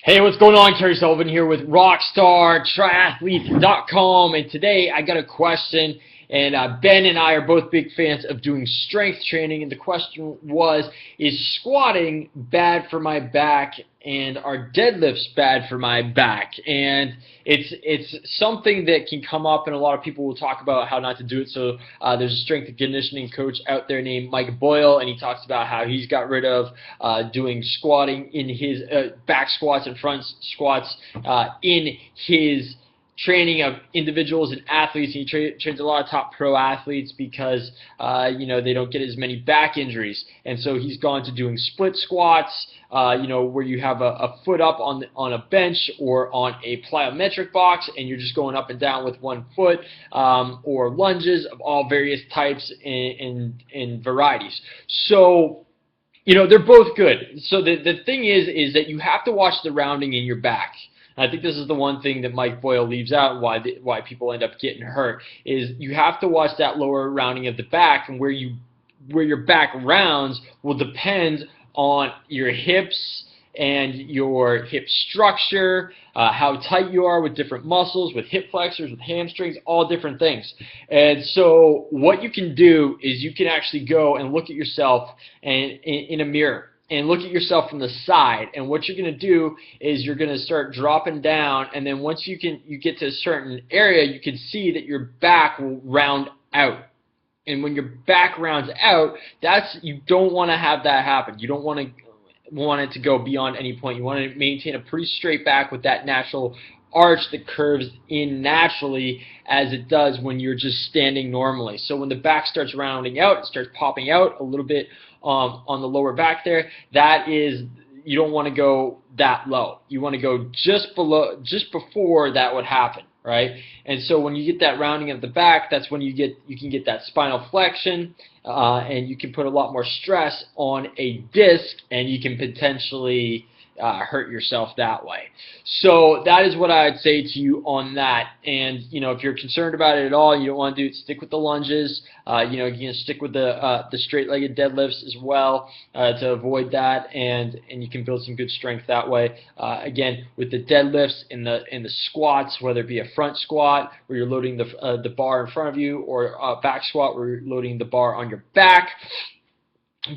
Hey, what's going on? Kerry Sullivan here with Triathletes.com, and today I got a question, and Ben and I are both big fans of doing strength training, and the question was, is squatting bad for my back, and are deadlifts bad for my back? And it's something that can come up, and a lot of people will talk about how not to do it. So there's a strength and conditioning coach out there named Mike Boyle, and he talks about how he's got rid of doing squatting in his back squats and front squats in his training of individuals and athletes. He trains a lot of top pro athletes because they don't get as many back injuries, and so he's gone to doing split squats, where you have a foot up on a bench or on a plyometric box, and you're just going up and down with one foot, or lunges of all various types and varieties. So they're both good. So the thing is that you have to watch the rounding in your back. I think this is the one thing that Mike Boyle leaves out, why people end up getting hurt, is you have to watch that lower rounding of the back, and where your back rounds will depend on your hips and your hip structure, how tight you are with different muscles, with hip flexors, with hamstrings, all different things. And so what you can do is you can actually go and look at yourself in a mirror, and look at yourself from the side, and what you're going to do is you're going to start dropping down, and then once you get to a certain area, you can see that your back will round out. And when your back rounds out, you don't want to have that happen. You don't want it to go beyond any point. You want to maintain a pretty straight back with that natural arch that curves in naturally as it does when you're just standing normally. So when the back starts rounding out, it starts popping out a little bit on the lower back there. You don't want to go that low. You want to go just before that would happen, right? And so when you get that rounding of the back, that's when you can get that spinal flexion, and you can put a lot more stress on a disc, and you can potentially hurt yourself that way. So that is what I'd say to you on that. And if you're concerned about it at all, you don't want to do it, stick with the lunges. You can stick with the straight-legged deadlifts as well to avoid that, and you can build some good strength that way. Again, with the deadlifts and the squats, whether it be a front squat where you're loading the bar in front of you, or a back squat where you're loading the bar on your back.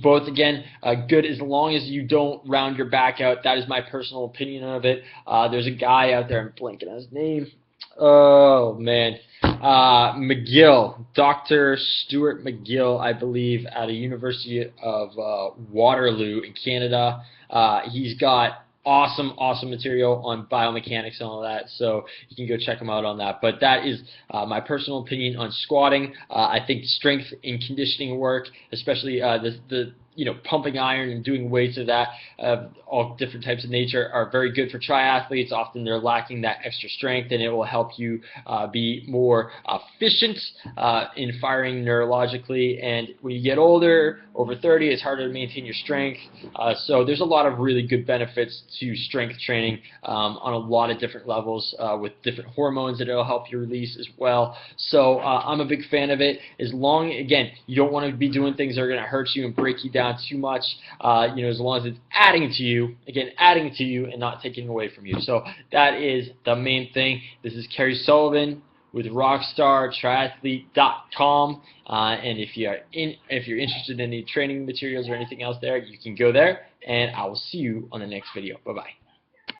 Both, again, good as long as you don't round your back out. That is my personal opinion of it. There's a guy out there, I'm blanking on his name. Oh, man. McGill, Dr. Stuart McGill, I believe, at a University of Waterloo in Canada. He's got awesome material on biomechanics and all that, so you can go check him out on that. But that is my personal opinion on squatting. I think strength and conditioning work, especially the pumping iron and doing weights of that, all different types of nature, are very good for triathletes. Often they're lacking that extra strength, and it will help you be more efficient in firing neurologically. And when you get older, over 30, it's harder to maintain your strength. So there's a lot of really good benefits to strength training on a lot of different levels, with different hormones that it'll help you release as well. So I'm a big fan of it. As long, again, you don't want to be doing things that are going to hurt you and break you down too much, as long as it's adding to you and not taking away from you. So that is the main thing. This is Kerry Sullivan with RockstarTriathlete.com, and if you're interested in any training materials or anything else there, you can go there, and I will see you on the next video. Bye-bye.